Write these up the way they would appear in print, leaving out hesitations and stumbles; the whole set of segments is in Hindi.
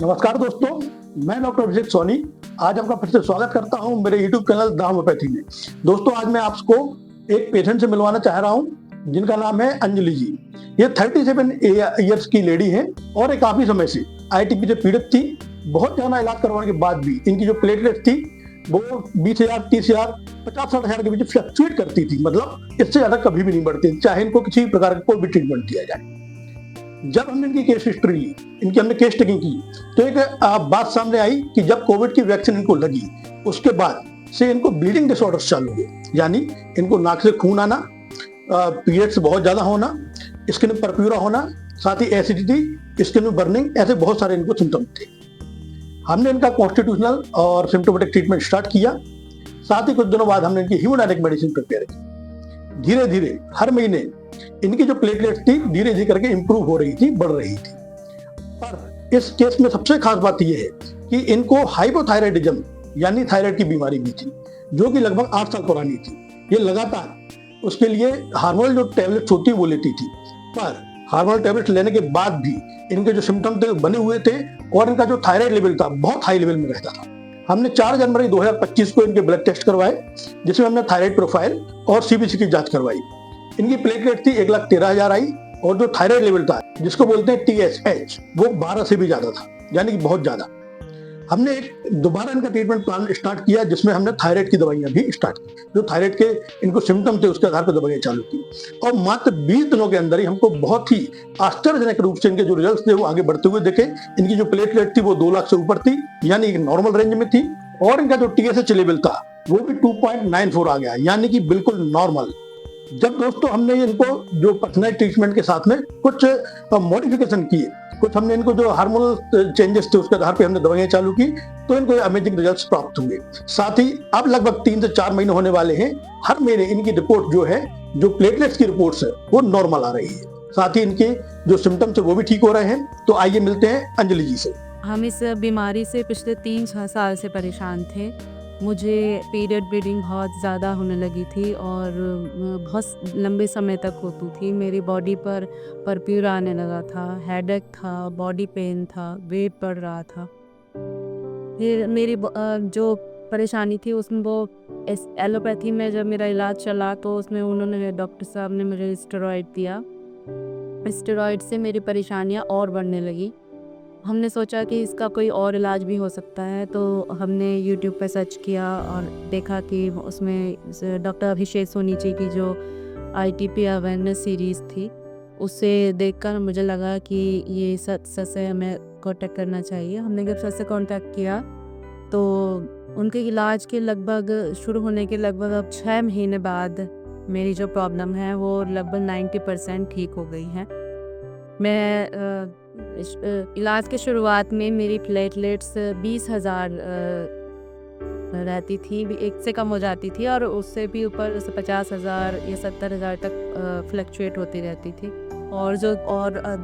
नमस्कार दोस्तों, मैं डॉक्टर अभिषेक सोनी आज आपका फिर से स्वागत करता हूं मेरे यूट्यूब चैनल द होम्योपैथी में। दोस्तों, आज मैं आपको एक पेशेंट से मिलवाना चाह रहा हूं जिनका नाम है अंजलि जी। ये 37 ईयर्स की लेडी है और ये काफी समय से आईटीपी से पीड़ित थी। बहुत ज्यादा इलाज करवाने के बाद भी इनकी जो प्लेटलेट थी वो 20,000, 30,000, 50-60,000 के बीच फ्लक्चुएट करती थी। मतलब इससे ज्यादा कभी भी नहीं बढ़ती, चाहे इनको किसी प्रकार का कोई भी ट्रीटमेंट दिया जाए। जब हमने इनकी केस हिस्ट्री ली, इनकी हमने केस टेकिंग की, तो एक बात सामने आई कि जब कोविड की वैक्सीन इनको लगी उसके बाद से इनको ब्लीडिंग डिसऑर्डर्स चालू हुए। यानी इनको नाक से खून आना, पीरियड्स बहुत ज्यादा होना, स्किन में परप्यूरा होना, साथ ही एसिडिटी, स्किन में बर्निंग, ऐसे बहुत सारे इनको सिम्टम थे। हमने इनका कॉन्स्टिट्यूशनल और सिम्टोमेटिक ट्रीटमेंट स्टार्ट किया। साथ ही कुछ दिनों बाद हमने इनकी हीमोडायनेमिक मेडिसिन प्रिपेयर की। धीरे धीरे हर महीने इनकी जो प्लेटलेट थी धीरे धीरे करके इंप्रूव हो रही थी, बढ़ रही थी। पर इस केस में सबसे खास बात यह है कि इनको हाइपोथायराइडिज्म यानी थायराइड की बीमारी भी थी, जो कि लगभग 8 साल पुरानी थी। ये लगातार उसके लिए हार्मोनल जो टैबलेट्स होती वो लेती थी, पर हार्मोनल टैबलेट्स लेने के बाद भी इनके जो सिम्टम थे बने हुए थे और इनका जो थायराइड लेवल था बहुत हाई लेवल में रहता था। हमने 4 जनवरी 2025 को इनके ब्लड टेस्ट करवाए, जिसमें हमने थायराइड प्रोफाइल और सीबीसी की जांच करवाई। इनकी प्लेटलेट थी 1,13,000 आई और जो थायराइड लेवल था, जिसको बोलते हैं TSH, वो 12 से भी ज्यादा था, यानी कि बहुत ज्यादा। हमने एक दोबारा इनका ट्रीटमेंट प्लान स्टार्ट किया, जिसमें हमने थायराइड की दवाइयां भी स्टार्ट की। जो थायराइड के इनको सिम्टम थे उसके आधार पर दवाइयां चालू की और मात्र 20 दिनों के अंदर ही हमको बहुत ही आश्चर्यजनक रूप से इनके जो रिजल्ट थे वो आगे बढ़ते हुए दिखे। इनकी जो प्लेटलेट थी वो 2 लाख से ऊपर थी, यानी एक नॉर्मल रेंज में थी, और इनका जो TSH लेवल था वो भी 2.94 आ गया, यानी कि बिल्कुल नॉर्मल। जब दोस्तों हमने इनको जो पर्सनल ट्रीटमेंट के साथ में कुछ मॉडिफिकेशन किए, कुछ हमने इनको जो हार्मोनल चेंजेस थे उसके आधार पे हमने दवाइयां चालू की, तो इनको अमेजिंग रिजल्ट्स प्राप्त हुए। साथ ही अब लगभग 3 से 4 महीने होने वाले हैं। हर महीने इनकी रिपोर्ट जो है, जो प्लेटलेट्स की रिपोर्ट्स है, वो नॉर्मल आ रही है। साथ ही इनके जो सिम्टम्स है वो भी ठीक हो रहे हैं। तो आइए मिलते हैं अंजलि जी से। हम इस बीमारी से पिछले 3-6 साल से परेशान थे। मुझे पीरियड ब्लीडिंग बहुत ज़्यादा होने लगी थी और बहुत लंबे समय तक होती थी। मेरी बॉडी पर परप्यूरा आने लगा था, हेडेक था, बॉडी पेन था, वेट बढ़ रहा था। फिर मेरी जो परेशानी थी उसमें वो एलोपैथी में जब मेरा इलाज चला तो उसमें उन्होंने, डॉक्टर साहब ने मुझे स्टेरॉइड दिया। स्टेरॉइड से मेरी परेशानियाँ और बढ़ने लगी। हमने सोचा कि इसका कोई और इलाज भी हो सकता है, तो हमने YouTube पे सर्च किया और देखा कि उसमें डॉक्टर अभिषेक सोनी जी की जो ITP अवेयरनेस सीरीज़ थी, उससे देखकर मुझे लगा कि ये सच से हमें कांटेक्ट करना चाहिए। हमने जब सच से कांटेक्ट किया तो उनके इलाज के लगभग शुरू होने के लगभग अब 6 महीने बाद मेरी जो प्रॉब्लम है वो लगभग 90% ठीक हो गई है। मैं इलाज के शुरुआत में मेरी प्लेटलेट्स 20,000 रहती थी, एक से कम हो जाती थी और उससे भी ऊपर 50,000 या 70,000 तक फ्लक्चुएट होती रहती थी। और जो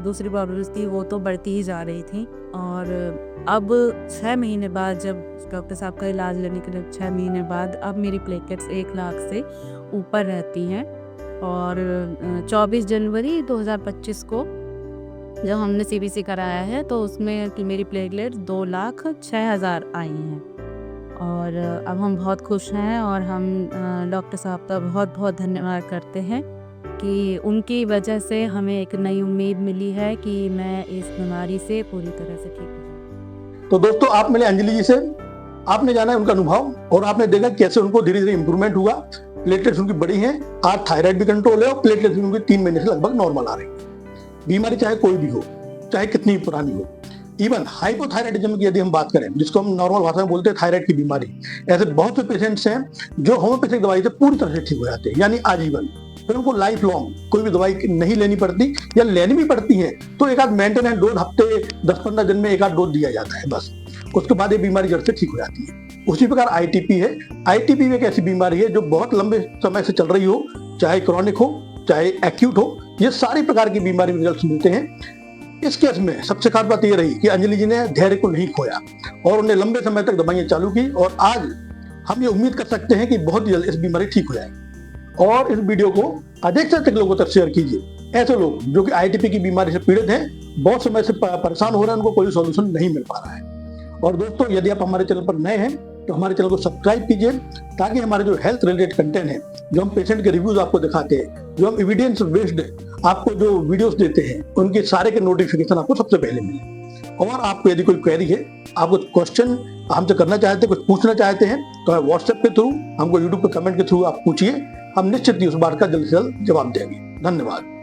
दूसरी प्रॉब्लम्स थी वो तो बढ़ती ही जा रही थी। और अब 6 महीने बाद, जब डॉक्टर साहब का इलाज लेने के लिए 6 महीने बाद, अब मेरी प्लेटलेट्स 1 लाख से ऊपर रहती हैं। और 24 जनवरी 2025 को जब हमने CBC कराया है तो उसमें कि मेरी प्लेटलेट 2,06,000 आई हैं। और अब हम बहुत खुश हैं और हम डॉक्टर साहब का बहुत बहुत धन्यवाद करते हैं कि उनकी वजह से हमें एक नई उम्मीद मिली है कि मैं इस बीमारी से पूरी तरह से ठीक हूँ। तो दोस्तों, आप मिले अंजलि जी से, आपने जाना है उनका अनुभव और आपने देखा कैसे उनको धीरे धीरे इंप्रूवमेंट हुआ। प्लेटलेट्स उनकी बड़ी हैं, आज थायराइड भी कंट्रोल है और प्लेटलेट्स उनकी 3 महीने से लगभग नॉर्मल आ रही है। बीमारी चाहे कोई भी हो, चाहे कितनी पुरानी हो, इवन हाइपोथायराइडिज्म की यदि हम बात करें, जिसको हम नॉर्मल भाषा में बोलते हैं थायराइड की बीमारी, ऐसे बहुत से पेशेंट्स हैं जो होम्योपैथिक दवाई से पूरी तरह से ठीक हो जाते हैं, यानी आजीवन। फिर उनको लाइफ लॉन्ग कोई भी दवाई नहीं लेनी पड़ती, या लेनी भी पड़ती है तो एक आध मेंटेनेंस डोज हफ्ते 10-15 दिन में एक आध डोज दिया जाता है, बस। उसके बाद ये बीमारी जड़ से ठीक हो जाती है। उसी प्रकार ITP है। ITP भी एक ऐसी बीमारी है जो बहुत लंबे समय से चल रही हो, चाहे क्रॉनिक हो चाहे एक्यूट हो, ये सारी प्रकार की बीमारी में रिजल्ट मिलते हैं। इस केस में सबसे खास बात यह रही कि अंजलि जी ने धैर्य को नहीं खोया और उन्हें लंबे समय तक दवाइयां चालू की, और आज हम ये उम्मीद कर सकते हैं कि बहुत जल्द इस बीमारी ठीक हो जाएगी। और इस वीडियो को अधिक से अधिक लोगों तक शेयर कीजिए। ऐसे लोग जो कि ITP की बीमारी से पीड़ित हैं बहुत समय से परेशान हो रहे हैं, उनको कोई सॉल्यूशन नहीं मिल पा रहा है। और दोस्तों, यदि आप हमारे चैनल पर नए हैं तो हमारे चैनल को सब्सक्राइब कीजिए, ताकि हमारे जो हेल्थ रिलेटेड कंटेंट है, जो हम पेशेंट के रिव्यूज आपको दिखाते हैं, जो हम एविडेंस बेस्ड आपको जो वीडियोस देते हैं, उनके सारे के नोटिफिकेशन आपको सबसे पहले मिले। और आपको यदि कोई क्वेरी है, आप कुछ क्वेश्चन हमसे करना चाहते हैं, कुछ पूछना चाहते हैं, तो हमें व्हाट्सएप के थ्रू, हमको यूट्यूब पे कमेंट के थ्रू आप पूछिए। हम निश्चित ही उस बात का जल्द से जल्द जवाब देंगे। धन्यवाद।